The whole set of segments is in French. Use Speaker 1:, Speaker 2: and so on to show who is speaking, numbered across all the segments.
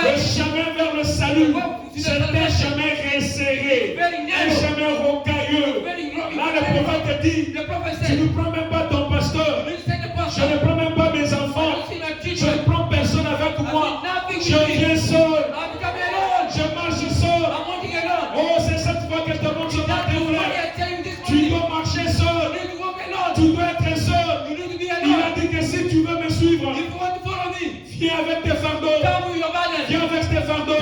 Speaker 1: Le chemin vers le salut, c'est un chemin resserré, un chemin rocailleux. Là, le prophète dit, tu ne prends même pas ton pasteur, je ne prends même pas mes enfants, je ne prends personne avec moi, je viens seul, je marche seul. Oh, c'est cette fois que je te montre ce matin, frère. Tu dois marcher seul, tu dois être seul. Il a dit que si tu veux me suivre, viens avec tes fardeaux, viens avec tes fardeaux,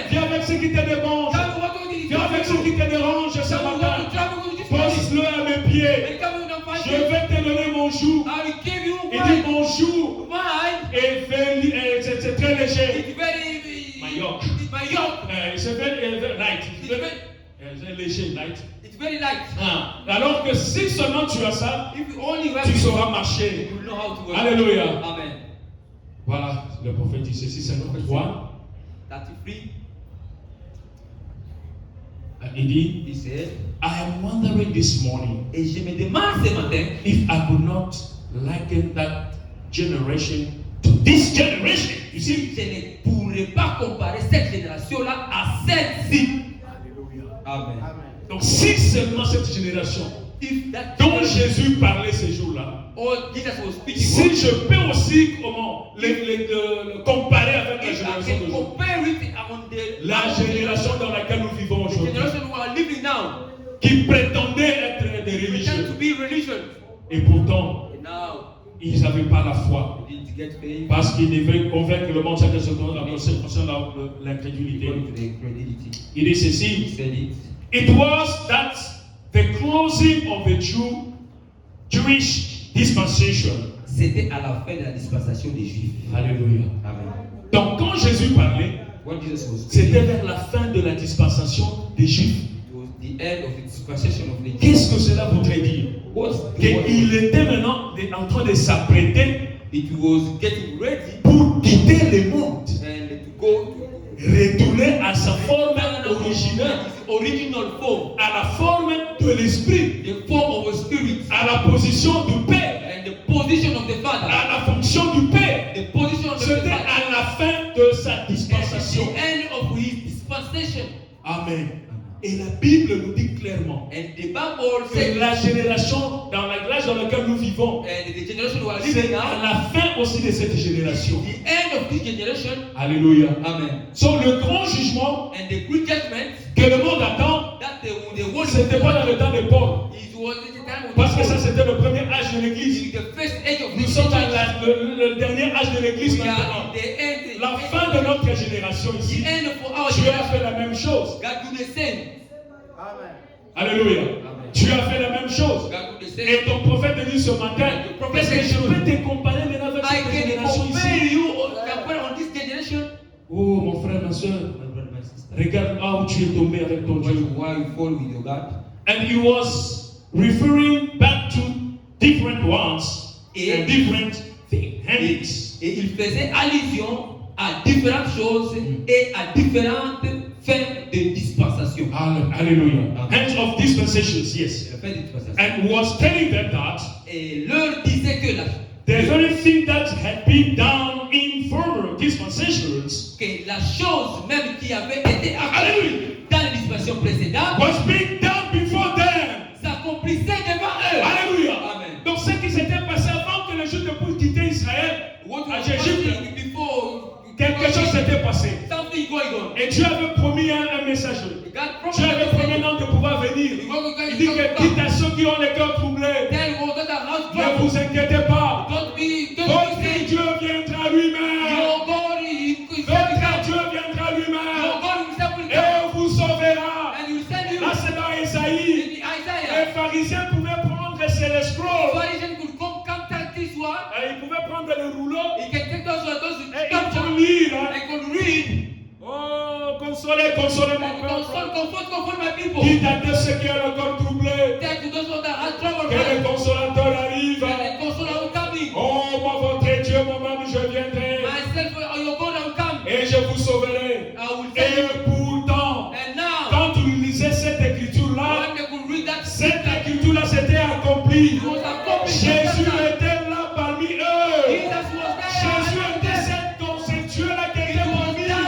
Speaker 1: viens avec ce qui te dérange, viens avec ce qui te dérange ce matin. Pose-le à mes pieds. Je vais te donner mon joug. Il dit mon joug c'est très léger. My yoke. C'est very light. C'est léger, light.
Speaker 2: It's very light.
Speaker 1: Alors que si seulement tu as ça, tu sauras marcher. Alléluia.
Speaker 2: Amen.
Speaker 1: Voilà, le prophète dit ceci, c'est notre droit. Il dit,
Speaker 2: He said,
Speaker 1: I am wondering this morning
Speaker 2: et je me demande ce matin
Speaker 1: if I could not liken that generation to this generation. You see?
Speaker 2: Je ne pourrais pas comparer cette génération-là à celle-ci. Amen.
Speaker 1: Donc si seulement cette génération dont Jésus parlait ces jours-là, si je peux aussi le comparer avec la génération d'aujourd'hui, la génération dans laquelle nous vivons aujourd'hui, qui prétendait être des religieux, et pourtant ils n'avaient pas la foi, parce qu'ils devaient convaincre le monde concernant l'incrédulité. Il dit ceci: It was that the closing of the Jewish dispensation.
Speaker 2: C'était à la fin de la dispensation des Juifs.
Speaker 1: Alléluia.
Speaker 2: Amen.
Speaker 1: Donc quand Jésus parlait, c'était vers la fin de la dispensation des Juifs. Qu'est-ce que cela voudrait dire? Qu'il était maintenant en train de s'apprêter pour quitter le monde, retourner à sa forme originelle, à la forme de l'esprit, à la position du Père, à la fonction du Père. C'était à la fin de sa dispensation. Amen. Et la Bible nous dit clairement que la génération dans laquelle nous vivons, c'est à la fin aussi de cette génération. Alléluia.
Speaker 2: Amen.
Speaker 1: So, le grand jugement que le monde attend, ce n'était pas dans le temps de Paul. Parce que ça, c'était le premier âge de l'Église. Nous sommes dans le dernier âge de l'Église maintenant. La fin de notre génération ici. Tu as fait la même chose. Alléluia. Tu as fait la même chose. Et ton prophète te dit ce matin, est-ce que je peux te comparer maintenant avec cette génération ici? Oh mon frère, ma soeur, regarde où tu es tombé avec ton Dieu. And he was referring back to different ones and different things.
Speaker 2: Et il faisait allusion à différentes choses et à différentes fins de dispensation.
Speaker 1: Hallelujah. Hands of dispensations, yes. And was telling them that
Speaker 2: et leur disait que
Speaker 1: the very thing that had been done in former dispensations,
Speaker 2: que la chose même qui avait été accomplie dans les dispensations précédentes
Speaker 1: was being done before them.
Speaker 2: S'accomplissait devant eux.
Speaker 1: Alléluia.
Speaker 2: Amen.
Speaker 1: Donc ce qui s'était passé avant que les Juifs ne puissent quitter Israël, à Égypte, quelque chose s'était passé. Et Dieu avait promis un message. Dieu avait promis un homme de pouvoir venir. Il dit que dites à ceux qui ont les cœurs troublés, ne vous inquiétez pas. Votre Dieu viendra lui-même. Votre Dieu viendra lui-même. Et vous sauvera. Là c'est dans Isaïe. Les pharisiens pouvaient prendre les scrolls. Ils pouvaient prendre le rouleau. Et ils vont lire. Oh, consolez mon peuple. Dites à tous ceux qui ont le corps troublé que le consolateur arrive. Oh, moi, votre Dieu, moi-même, je viendrai. Et je vous sauverai. Et pourtant, quand vous lisez cette écriture-là, s'était accomplie. Jésus était là parmi eux. Jésus était cet Dieu-là qui était parmi eux.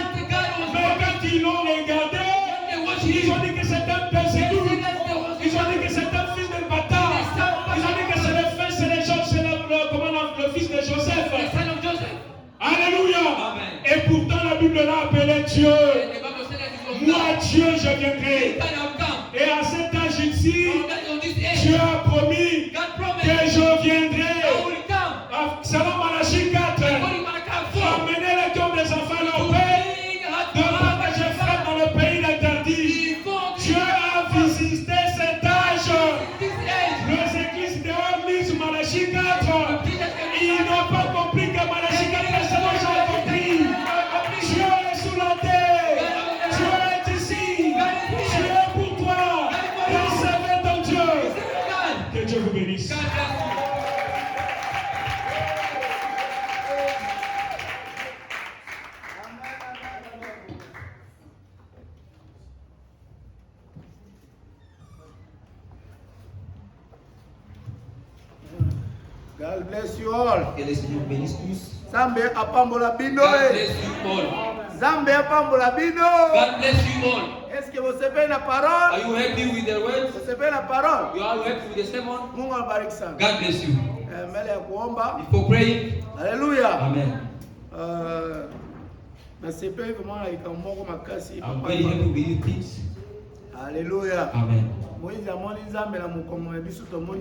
Speaker 1: Bible l'a appelé Dieu.
Speaker 2: And the Bible said that he was
Speaker 1: Moi,
Speaker 2: God.
Speaker 1: Dieu, je
Speaker 2: He
Speaker 1: viendrai.
Speaker 2: can have come.
Speaker 1: Et à cet âge ici,
Speaker 2: On this age,
Speaker 1: Dieu a promis
Speaker 2: God
Speaker 1: que
Speaker 2: promised
Speaker 1: je
Speaker 2: I
Speaker 1: viendrai.
Speaker 2: will come.
Speaker 1: Selon Malachie 4,
Speaker 2: According to Malachi 4,
Speaker 1: amener les cœurs des enfants à leur
Speaker 2: to
Speaker 1: père,
Speaker 2: bring us
Speaker 1: de pas que je frappe dans le pays d'interdit. Dieu a visité cet âge.
Speaker 2: this age.
Speaker 1: Les églises dehors lisent Malachie 4. Ils n'ont pas compris que Malachie 4 c'est déjà compris. Dieu est sous la terre. Dieu est ici. Dieu est pour toi. Recevez ton Dieu.
Speaker 2: God,
Speaker 1: Que Dieu vous bénisse.
Speaker 2: God bless you.
Speaker 3: God bless you all.
Speaker 2: Que le Seigneur bénisse tous.
Speaker 3: Zambe apambola bino.
Speaker 2: God bless you all.
Speaker 3: Zambe apambola bino.
Speaker 2: God bless you all.
Speaker 3: Est-ce que vous savez la
Speaker 2: Are
Speaker 3: parole?
Speaker 2: you happy with the words?
Speaker 3: Vous savez la parole?
Speaker 2: You are happy with the sermon?
Speaker 3: Mungu awabariki sana.
Speaker 2: God bless you.
Speaker 3: Mbele ya kuomba.
Speaker 2: Before praying,
Speaker 3: Haleluya.
Speaker 2: Amen.
Speaker 3: Nasepeli kama ikamoko makasi.
Speaker 2: I'm very happy with you things.
Speaker 3: Haleluya.
Speaker 2: Amen.
Speaker 3: Moiza moni Nzambe na mukomo biso tomoni